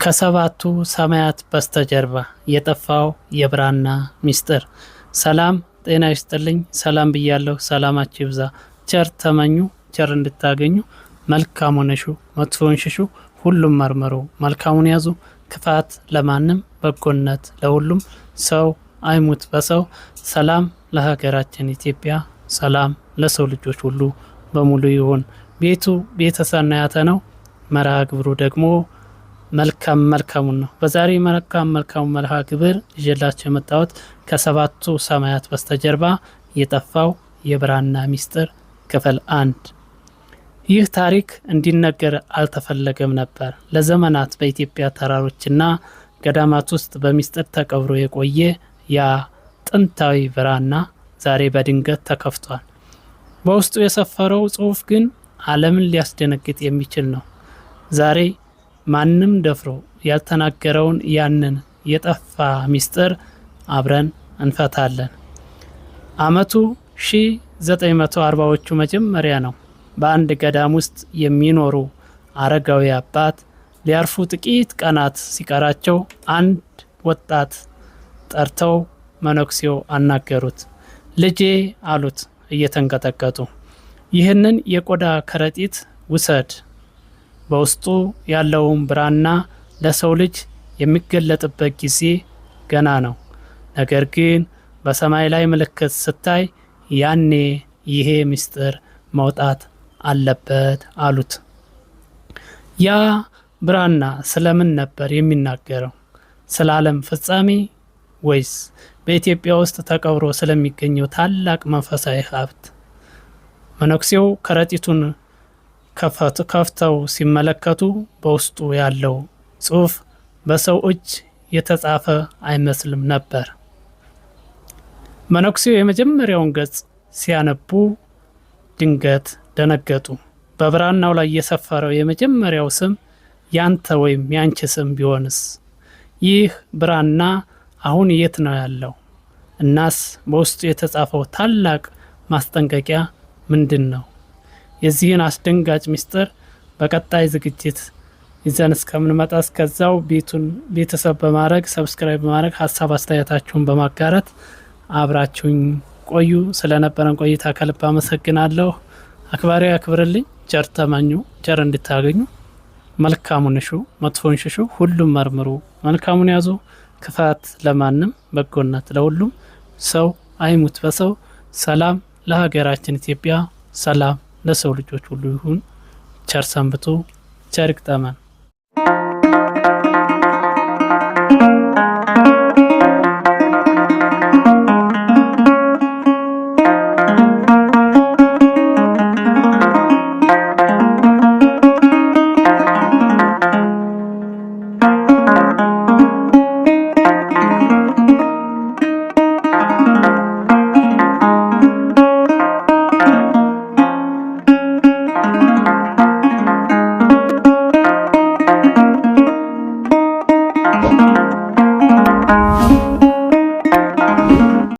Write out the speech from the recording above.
ከሰባቱ ሰማያት በስተጀርባ የጠፋው የብራና ሚስጥር። ሰላም ጤና ይስጥልኝ። ሰላም ብያለሁ። ሰላማችሁ ይብዛ። ቸር ተመኙ፣ ቸር እንድታገኙ። መልካሙን እሹ፣ መጥፎውን ሽሹ። ሁሉም መርምሩ፣ መልካሙን ያዙ። ክፋት ለማንም በጎነት ለሁሉም። ሰው አይሙት በሰው። ሰላም ለሀገራችን ኢትዮጵያ፣ ሰላም ለሰው ልጆች ሁሉ በሙሉ ይሁን። ቤቱ ቤተሰናያተ ነው። መርሃ ግብሩ ደግሞ መልካሙን ነው። በዛሬ መልካሙ መርሃ ግብር ይዤላችሁ የመጣሁት ከሰባቱ ሰማያት በስተጀርባ የጠፋው የብራና ሚስጥር ክፍል 1። ይህ ታሪክ እንዲነገር አልተፈለገም ነበር። ለዘመናት በኢትዮጵያ ተራሮችና ገዳማት ውስጥ በሚስጥር ተቀብሮ የቆየ ያ ጥንታዊ ብራና ዛሬ በድንገት ተከፍቷል። በውስጡ የሰፈረው ጽሑፍ ግን ዓለምን ሊያስደነግጥ የሚችል ነው። ዛሬ ማንም ደፍሮ ያልተናገረውን ያንን የጠፋ ሚስጥር አብረን እንፈታለን። አመቱ 1940ዎቹ መጀመሪያ ነው። በአንድ ገዳም ውስጥ የሚኖሩ አረጋዊ አባት ሊያርፉ ጥቂት ቀናት ሲቀራቸው አንድ ወጣት ጠርተው መነኩሴው አናገሩት። ልጄ አሉት እየተንቀጠቀጡ፣ ይህንን የቆዳ ከረጢት ውሰድ። በውስጡ ያለውን ብራና ለሰው ልጅ የሚገለጥበት ጊዜ ገና ነው። ነገር ግን በሰማይ ላይ ምልክት ስታይ ያኔ ይሄ ምስጢር መውጣት አለበት አሉት። ያ ብራና ስለምን ነበር የሚናገረው? ስለ ዓለም ፍጻሜ ወይስ በኢትዮጵያ ውስጥ ተቀብሮ ስለሚገኘው ታላቅ መንፈሳዊ ሀብት? መነኩሴው ከረጢቱን ከፍተው ሲመለከቱ በውስጡ ያለው ጽሑፍ በሰው እጅ የተጻፈ አይመስልም ነበር። መነኩሴው የመጀመሪያውን ገጽ ሲያነቡ ድንገት ደነገጡ። በብራናው ላይ የሰፈረው የመጀመሪያው ስም ያንተ ወይም ያንቺ ስም ቢሆንስ? ይህ ብራና አሁን የት ነው ያለው? እናስ በውስጡ የተጻፈው ታላቅ ማስጠንቀቂያ ምንድን ነው? የዚህን አስደንጋጭ ሚስጥር በቀጣይ ዝግጅት ይዘን እስከምንመጣ እስከዛው ቤተሰብ በማድረግ ሰብስክራይብ በማድረግ ሀሳብ አስተያየታችሁን በማጋራት አብራችሁኝ ቆዩ። ስለነበረን ቆይታ ከልብ አመሰግናለሁ። አክባሪ ያክብርልኝ። ቸር ተመኙ፣ ቸር እንድታገኙ። መልካሙን እሹ፣ መጥፎን ሽሹ። ሁሉም መርምሩ፣ መልካሙን ያዙ። ክፋት ለማንም በጎነት ለሁሉም። ሰው አይሙት በሰው። ሰላም ለሀገራችን ኢትዮጵያ፣ ሰላም ለሰው ልጆች ሁሉ ይሁን። ቸር ሰንብቱ፣ ቸር ይግጠመን።